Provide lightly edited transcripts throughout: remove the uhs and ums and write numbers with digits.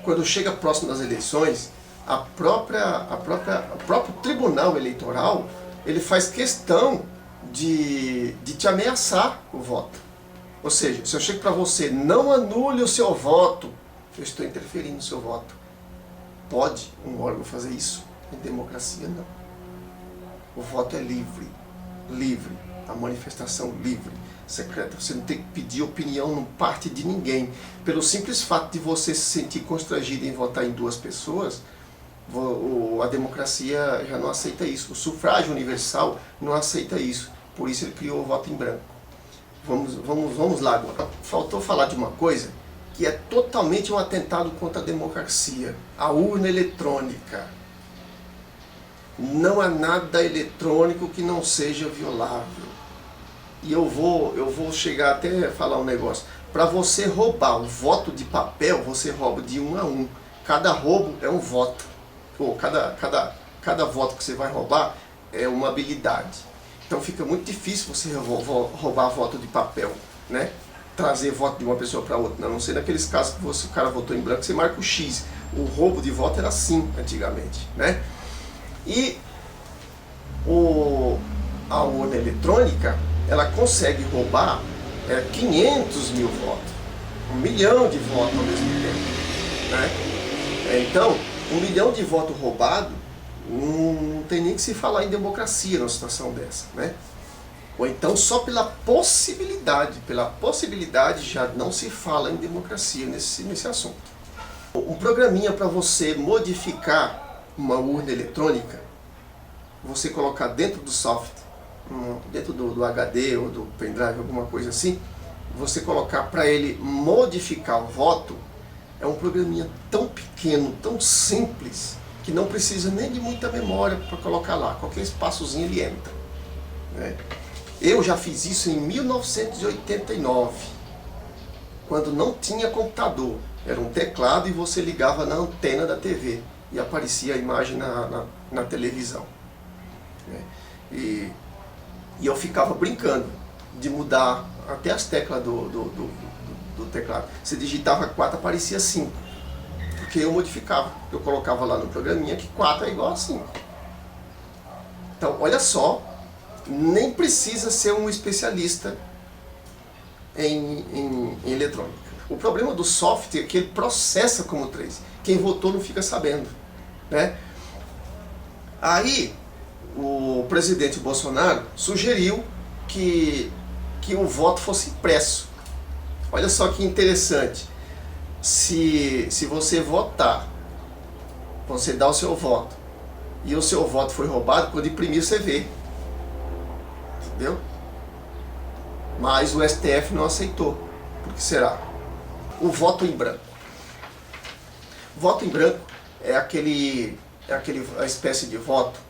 quando chega próximo das eleições, o próprio Tribunal Eleitoral, ele faz questão de te ameaçar o voto. Ou seja, se eu chego para você, não anule o seu voto, eu estou interferindo no seu voto. Pode um órgão fazer isso? Em democracia, não. O voto é livre. Livre. A manifestação livre, secreta. Você não tem que pedir opinião, não parte de ninguém. Pelo simples fato de você se sentir constrangido em votar em duas pessoas, a democracia já não aceita isso. O sufrágio universal não aceita isso. Por isso ele criou o voto em branco. Vamos lá agora. Faltou falar de uma coisa que é totalmente um atentado contra a democracia. A urna eletrônica. Não há nada eletrônico que não seja violável. E eu vou chegar até a falar um negócio. Para você roubar o voto de papel, você rouba de 1 a 1. Cada roubo é um voto. Ou cada voto que você vai roubar é uma habilidade. Então fica muito difícil você roubar voto de papel, né? Trazer voto de uma pessoa para outra. A não ser naqueles casos que o cara votou em branco, você marca o X. O roubo de voto era assim antigamente, né? E a urna eletrônica, ela consegue roubar 500 mil votos, 1 milhão de votos ao mesmo tempo, né? Então, 1 milhão de votos roubados, não tem nem que se falar em democracia numa situação dessa, né? Ou então só pela possibilidade já não se fala em democracia nesse assunto. Um programinha para você modificar uma urna eletrônica, você colocar dentro do software, dentro do HD ou do pendrive, alguma coisa assim, você colocar para ele modificar o voto, é um programinha tão pequeno, tão simples, que não precisa nem de muita memória para colocar lá. Qualquer espaçozinho ele entra, né? Eu já fiz isso em 1989, quando não tinha computador. Era um teclado e você ligava na antena da TV e aparecia a imagem na televisão, né? E eu ficava brincando de mudar até as teclas do teclado. Você digitava 4, aparecia 5. Porque eu modificava. Eu colocava lá no programinha que 4 é igual a 5. Então, olha só, nem precisa ser um especialista em eletrônica. O problema do software é que ele processa como 3. Quem votou não fica sabendo, né? Aí, o presidente Bolsonaro sugeriu que o voto fosse impresso. Olha só que interessante. Se você votar, você dá o seu voto, e o seu voto foi roubado, quando imprimir você vê. Entendeu? Mas o STF não aceitou. Por que será? O voto em branco. O voto em branco é a espécie de voto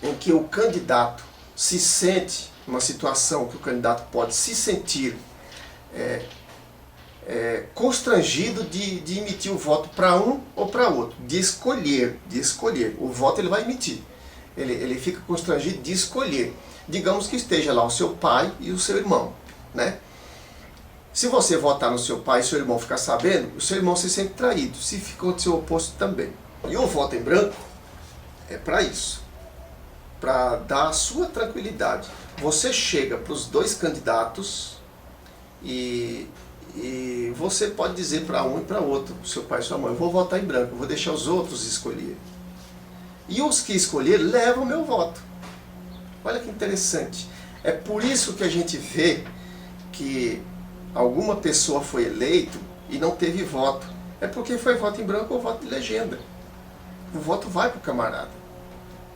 em que o candidato se sente, numa situação que o candidato pode se sentir constrangido de emitir o voto para um ou para outro, de escolher. O voto ele vai emitir. Ele fica constrangido de escolher. Digamos que esteja lá o seu pai e o seu irmão, né? Se você votar no seu pai e seu irmão ficar sabendo, o seu irmão se sente traído, se ficou do seu oposto também. E o voto em branco é para isso, para dar a sua tranquilidade. Você chega para os dois candidatos e você pode dizer para um e para outro, seu pai e sua mãe, eu vou votar em branco, eu vou deixar os outros escolherem. E os que escolherem levam o meu voto. Olha que interessante. É por isso que a gente vê que alguma pessoa foi eleito e não teve voto. É porque foi voto em branco ou voto de legenda. O voto vai para o camarada.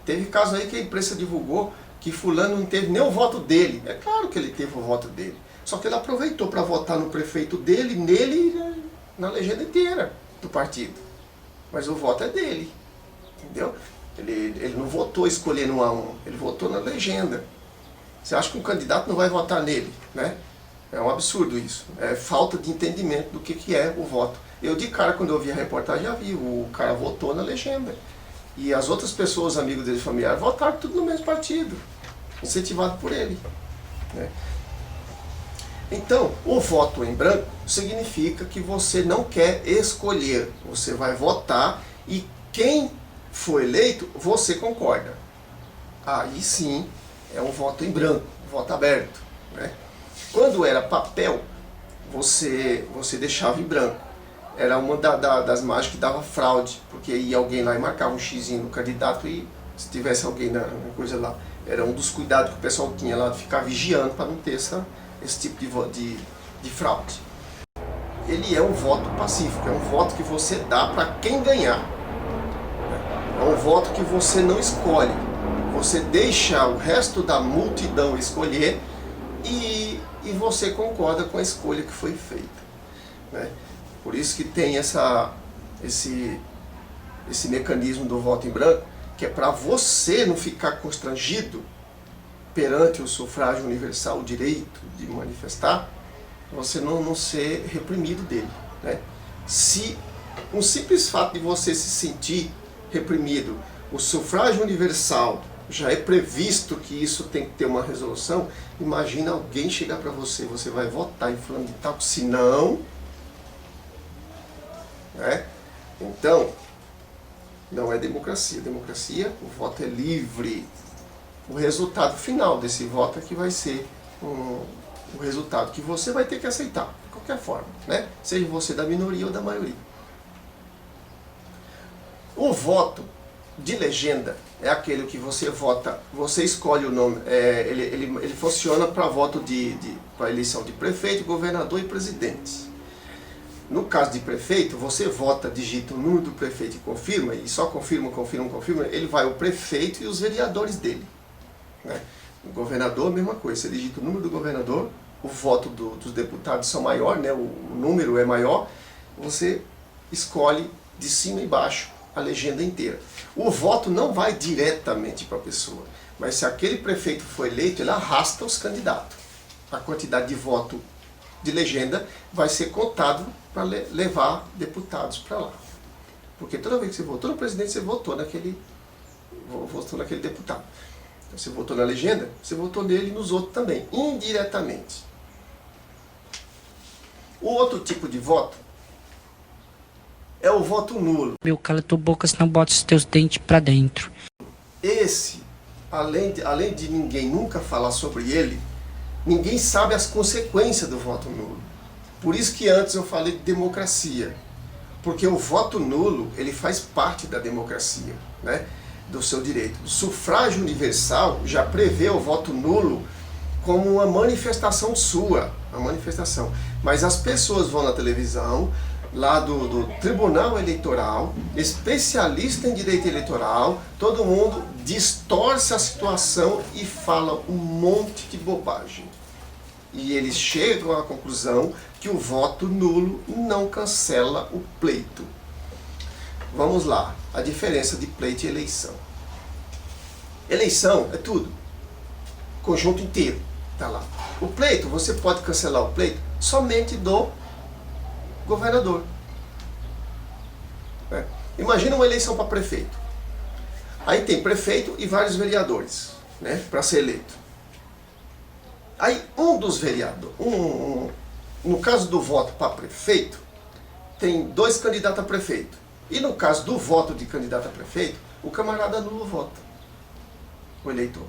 Teve caso aí que a imprensa divulgou que fulano não teve nem o voto dele. É claro que ele teve o voto dele. Só que ele aproveitou para votar no prefeito dele, nele e na legenda inteira do partido. Mas o voto é dele. Entendeu? Ele não votou escolhendo um a um, ele votou na legenda. Você acha que um candidato não vai votar nele, né? É um absurdo isso. É falta de entendimento do que é o voto. Eu de cara, quando eu vi a reportagem, já vi, o cara votou na legenda. E as outras pessoas, amigos dele, familiares, votaram tudo no mesmo partido, incentivado por ele, né? Então, o voto em branco significa que você não quer escolher, você vai votar e quem for eleito, você concorda. Aí sim é um voto em branco, voto aberto, né? Quando era papel, você deixava em branco. Era uma das margens que dava fraude, porque ia alguém lá e marcava um xizinho no candidato e se tivesse alguém na coisa lá, era um dos cuidados que o pessoal tinha lá de ficar vigiando para não ter esse tipo de fraude. Ele é um voto pacífico, é um voto que você dá para quem ganhar. É um voto que você não escolhe, você deixa o resto da multidão escolher e você concorda com a escolha que foi feita, né? Por isso que tem esse mecanismo do voto em branco, que é para você não ficar constrangido perante o sufrágio universal, o direito de manifestar, você não ser reprimido dele, né? Se um simples fato de você se sentir reprimido, o sufrágio universal já é previsto que isso tem que ter uma resolução, imagina alguém chegar para você, você vai votar em fulano de tal, se não, né? Então, não é democracia. Democracia, o voto é livre. O resultado final desse voto é que vai ser o resultado que você vai ter que aceitar, de qualquer forma, né? Seja você da minoria ou da maioria. O voto de legenda é aquele que você vota, você escolhe o nome, ele funciona para voto para eleição de prefeito, governador e presidente. No caso de prefeito, você vota, digita o número do prefeito e confirma, e só confirma, ele vai o prefeito e os vereadores dele, né? O governador, a mesma coisa, você digita o número do governador, o voto dos deputados são maior, né? O número é maior, você escolhe de cima e baixo a legenda inteira. O voto não vai diretamente para a pessoa, mas se aquele prefeito for eleito, ele arrasta os candidatos. A quantidade de voto de legenda vai ser contado para levar deputados para lá. Porque toda vez que você votou no presidente, você votou naquele deputado. Então, você votou na legenda, você votou nele e nos outros também, indiretamente. O outro tipo de voto é o voto nulo. Meu, cala tua boca, senão bota os teus dentes pra dentro. Esse, além de ninguém nunca falar sobre ele, ninguém sabe as consequências do voto nulo. Por isso que antes eu falei de democracia. Porque o voto nulo, ele faz parte da democracia, né? Do seu direito. O sufrágio universal já prevê o voto nulo como uma manifestação sua, uma manifestação. Mas as pessoas vão na televisão, lá do Tribunal Eleitoral, especialista em direito eleitoral, todo mundo distorce a situação e fala um monte de bobagem. E eles chegam à conclusão que o voto nulo não cancela o pleito. Vamos lá, a diferença de pleito e eleição. Eleição é tudo, conjunto inteiro, tá lá. O pleito, você pode cancelar o pleito somente do governador. Imagina uma eleição para prefeito. Aí tem prefeito e vários vereadores, né, para ser eleito. Aí um dos vereadores, no caso do voto para prefeito, tem 2 candidatos a prefeito. E no caso do voto de candidato a prefeito, o camarada anula o voto, o eleitor.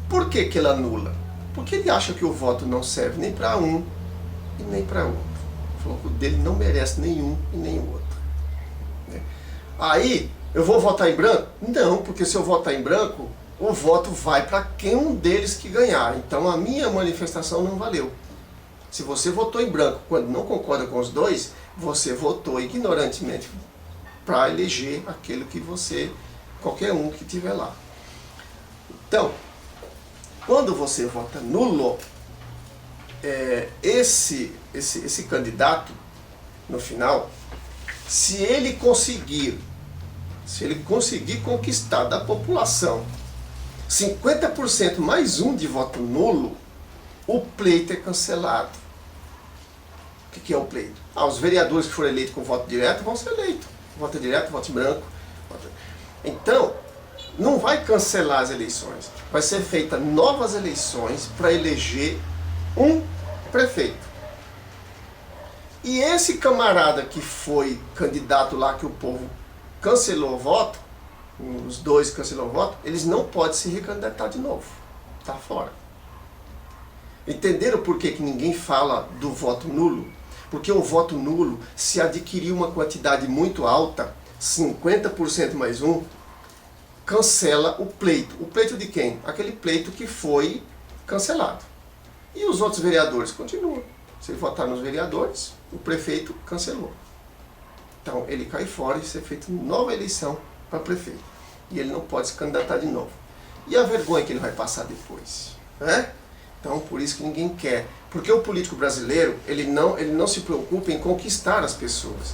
Por que que ele anula? Porque ele acha que o voto não serve nem para um e nem para outro. Falou que o dele não merece nenhum e nem o outro. Aí, eu vou votar em branco? Não, porque se eu votar em branco, o voto vai para quem um deles que ganhar. Então a minha manifestação não valeu. Se você votou em branco quando não concorda com os dois, você votou ignorantemente para eleger aquele que você, qualquer um que tiver lá. Então, quando você vota nulo, esse candidato, no final, se ele conseguir conquistar da população 50% mais um de voto nulo, o pleito é cancelado. O que é o pleito? Os vereadores que forem eleitos com voto direto vão ser eleitos. Voto direto, voto em branco. Então, não vai cancelar as eleições. Vai ser feita novas eleições para eleger um prefeito. E esse camarada que foi candidato lá, que o povo cancelou o voto, os dois cancelou o voto, eles não podem se recandidatar de novo. Está fora. Entenderam por que ninguém fala do voto nulo? Porque o voto nulo, se adquirir uma quantidade muito alta, 50% mais um, cancela o pleito. O pleito de quem? Aquele pleito que foi cancelado. E os outros vereadores continuam. Se votar nos vereadores, o prefeito cancelou. Então ele cai fora e ser feita nova eleição para prefeito. E ele não pode se candidatar de novo. E a vergonha que ele vai passar depois, né? Então por isso que ninguém quer. Porque o político brasileiro, ele não se preocupa em conquistar as pessoas.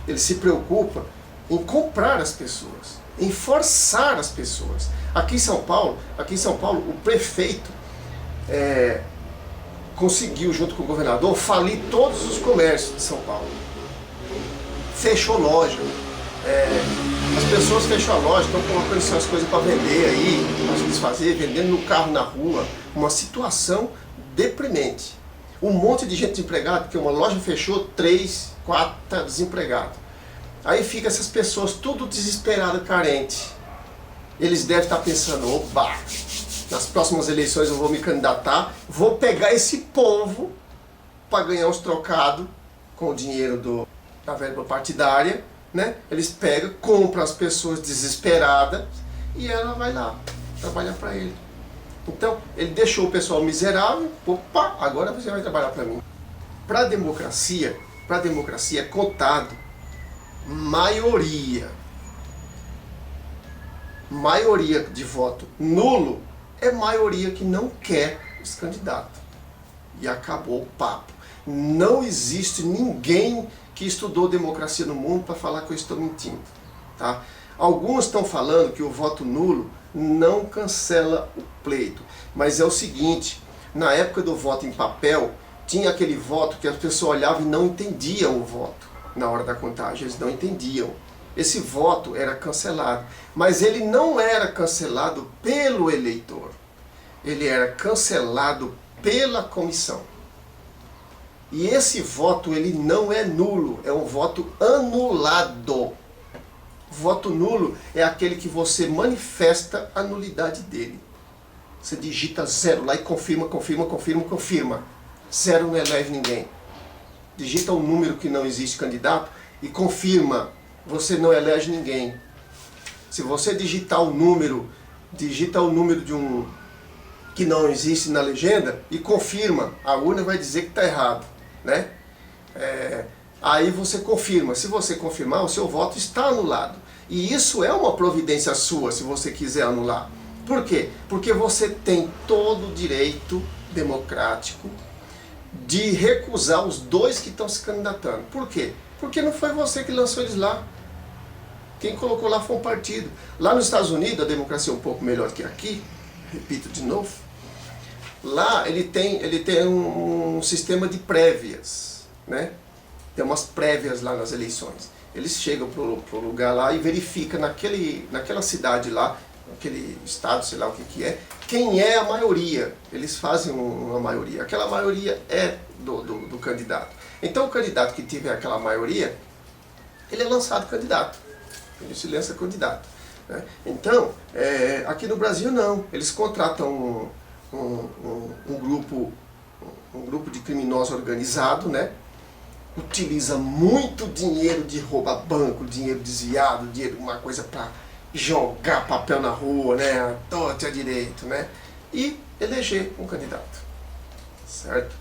Ele se preocupa em comprar as pessoas, em forçar as pessoas. Aqui em São Paulo, o prefeito conseguiu, junto com o governador, falir todos os comércios de São Paulo. Fechou loja. As pessoas fecham a loja, estão colocando suas coisas para vender aí, para se desfazer, vendendo no carro na rua. Uma situação deprimente. Um monte de gente desempregada, porque uma loja fechou, 3, 4 tá desempregado. Aí fica essas pessoas tudo desesperadas, carentes. Eles devem estar pensando, opa, nas próximas eleições eu vou me candidatar, vou pegar esse povo para ganhar uns trocados com o dinheiro da verba partidária, né? Eles pegam, compram as pessoas desesperadas e ela vai lá trabalhar para ele. Então, ele deixou o pessoal miserável, opa, agora você vai trabalhar para mim. Para a democracia é contado maioria de voto nulo é maioria que não quer esse candidato. E acabou o papo. Não existe ninguém que estudou democracia no mundo para falar que eu estou mentindo. Tá? Alguns estão falando que o voto nulo não cancela o pleito. Mas é o seguinte, na época do voto em papel, tinha aquele voto que as pessoas olhavam e não entendiam o voto. Na hora da contagem, eles não entendiam. Esse voto era cancelado. Mas ele não era cancelado pelo eleitor. Ele era cancelado pela comissão. E esse voto, ele não é nulo, é um voto anulado. Voto nulo é aquele que você manifesta a nulidade dele. Você digita 0 lá e confirma. 0 não elege ninguém. Digita um número que não existe candidato e confirma, você não elege ninguém. Se você digitar o número de um que não existe na legenda e confirma, a urna vai dizer que está errado, né? Aí você confirma. Se você confirmar, o seu voto está anulado. E isso é uma providência sua, se você quiser anular. Por quê? Porque você tem todo o direito democrático de recusar os dois que estão se candidatando. Por quê? Porque não foi você que lançou eles lá. Quem colocou lá foi um partido. Lá nos Estados Unidos, a democracia é um pouco melhor que aqui, repito de novo. Lá ele tem um sistema de prévias, né? Tem umas prévias lá nas eleições. Eles chegam pro lugar lá e verificam naquela cidade lá, naquele estado, sei lá o que é, quem é a maioria. Eles fazem uma maioria. Aquela maioria é do candidato. Então o candidato que tiver aquela maioria, ele é lançado candidato. Ele se lança candidato, né? Então, aqui no Brasil não. Eles contratam um grupo de criminosos organizado, né? Utiliza muito dinheiro de roubar banco, dinheiro desviado, uma coisa para jogar papel na rua, né? À torta e à direito, né? E eleger um candidato, certo?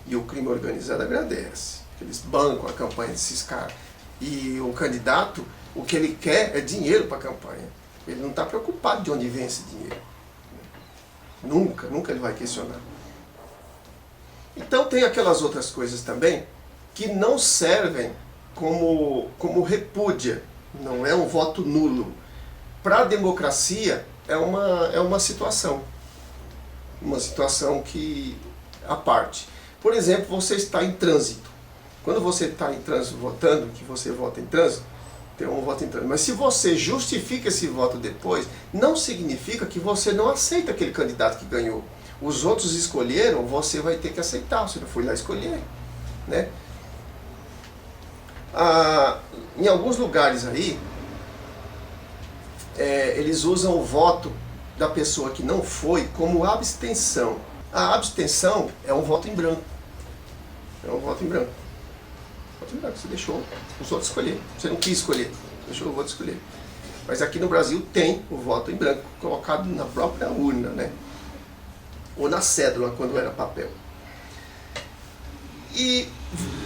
E o crime organizado agradece. Eles bancam a campanha desses caras. E o candidato, o que ele quer é dinheiro para a campanha. Ele não está preocupado de onde vem esse dinheiro. Nunca ele vai questionar. Então tem aquelas outras coisas também que não servem como repúdia. Não é um voto nulo. Para a democracia é uma situação. Uma situação que à parte. Por exemplo, você está em trânsito. Quando você está em trânsito votando, que você vota em trânsito, tem um voto em trânsito. Mas se você justifica esse voto depois, não significa que você não aceita aquele candidato que ganhou. Os outros escolheram, você vai ter que aceitar, você não foi lá escolher, né? Em alguns lugares aí, eles usam o voto da pessoa que não foi como abstenção. A abstenção é um voto em branco. É um voto em branco. Voto em branco, você deixou os outros escolher. Você não quis escolher, deixou o voto escolher. Mas aqui no Brasil tem o voto em branco, colocado na própria urna, né? Ou na cédula, quando era papel. E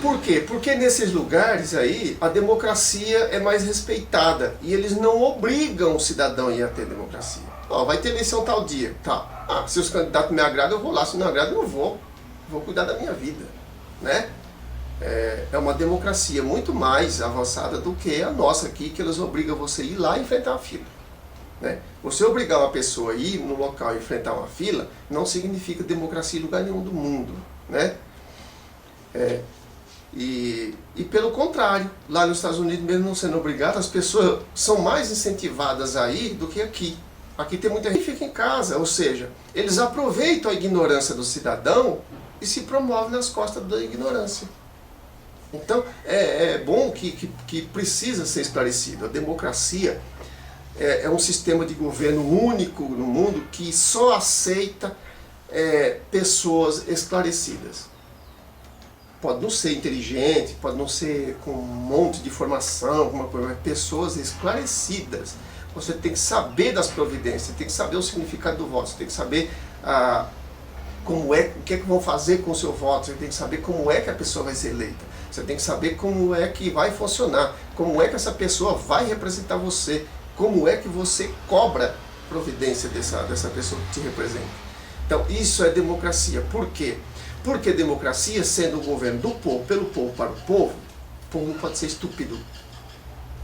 por quê? Porque nesses lugares aí, a democracia é mais respeitada. E eles não obrigam o cidadão a ir até a democracia. Ó, vai ter eleição tal dia. Tá. Se os candidatos me agradam, eu vou lá. Se não agradam, eu não vou. Vou cuidar da minha vida, né? É uma democracia muito mais avançada do que a nossa aqui, que eles obrigam você a ir lá e enfrentar a fila, né? Você obrigar uma pessoa a ir no local e enfrentar uma fila não significa democracia em lugar nenhum do mundo, né? E pelo contrário, lá nos Estados Unidos, mesmo não sendo obrigado, as pessoas são mais incentivadas a ir do que aqui. Aqui tem muita gente que fica em casa, ou seja, eles aproveitam a ignorância do cidadão e se promovem nas costas da ignorância. Então, é bom que precisa ser esclarecido. A democracia é um sistema de governo único no mundo que só aceita pessoas esclarecidas. Pode não ser inteligente, pode não ser com um monte de informação, alguma coisa, mas pessoas esclarecidas. Você tem que saber das providências, você tem que saber o significado do voto, você tem que saber o que vão fazer com o seu voto, você tem que saber como é que a pessoa vai ser eleita, você tem que saber como é que vai funcionar, como é que essa pessoa vai representar você, como é que você cobra providência dessa pessoa que te representa. Então isso é democracia. Por quê? Porque democracia, sendo o governo do povo, pelo povo, para o povo não pode ser estúpido.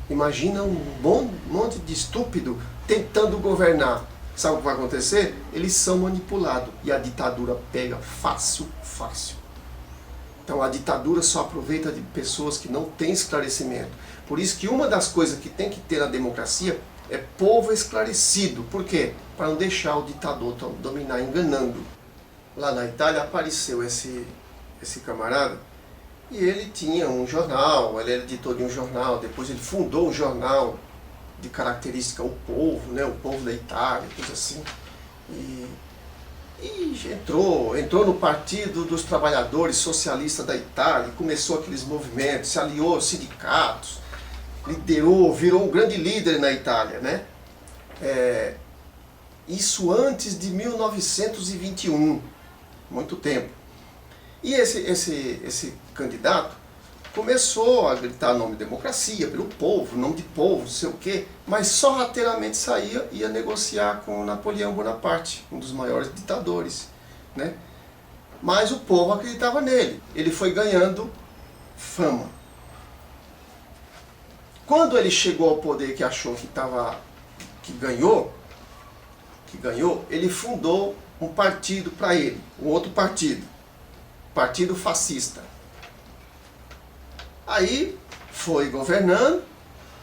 Imagina um monte de estúpido tentando governar. Sabe o que vai acontecer? Eles são manipulados e a ditadura pega fácil, fácil. Então a ditadura só aproveita de pessoas que não têm esclarecimento. Por isso que uma das coisas que tem que ter na democracia é povo esclarecido. Por quê? Para não deixar o ditador dominar enganando. Lá na Itália apareceu esse camarada e ele tinha um jornal, ele era editor de um jornal, depois ele fundou um jornal de característica O Povo, né, O Povo da Itália, coisa assim. E entrou no Partido dos Trabalhadores Socialistas da Itália, começou aqueles movimentos, se aliou aos sindicatos, liderou, virou um grande líder na Itália, né? Isso antes de 1921, muito tempo. E esse candidato começou a gritar nome de democracia, pelo povo, nome de povo, não sei o quê, mas sorrateiramente ia negociar com Napoleão Bonaparte, um dos maiores ditadores, né? Mas o povo acreditava nele, ele foi ganhando fama. Quando ele chegou ao poder, que achou que ganhou, ele fundou um partido para ele, um outro partido, Partido Fascista. Aí foi governando,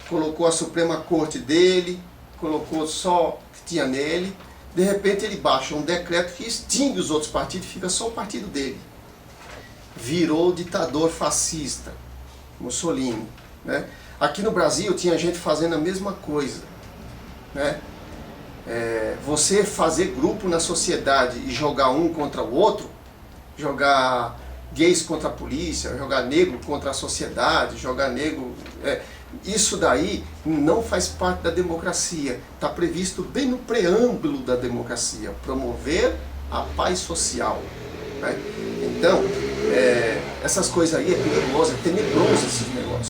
colocou a Suprema Corte dele, colocou só o que tinha nele, de repente ele baixa um decreto que extingue os outros partidos e fica só o partido dele. Virou ditador fascista, Mussolini, né? Aqui no Brasil tinha gente fazendo a mesma coisa, né? Você fazer grupo na sociedade e jogar um contra o outro, jogar gays contra a polícia, jogar negro contra a sociedade, jogar negro... isso daí não faz parte da democracia. Está previsto bem no preâmbulo da democracia, promover a paz social, né? Então, essas coisas aí é perigoso, é tenebroso esses negócios.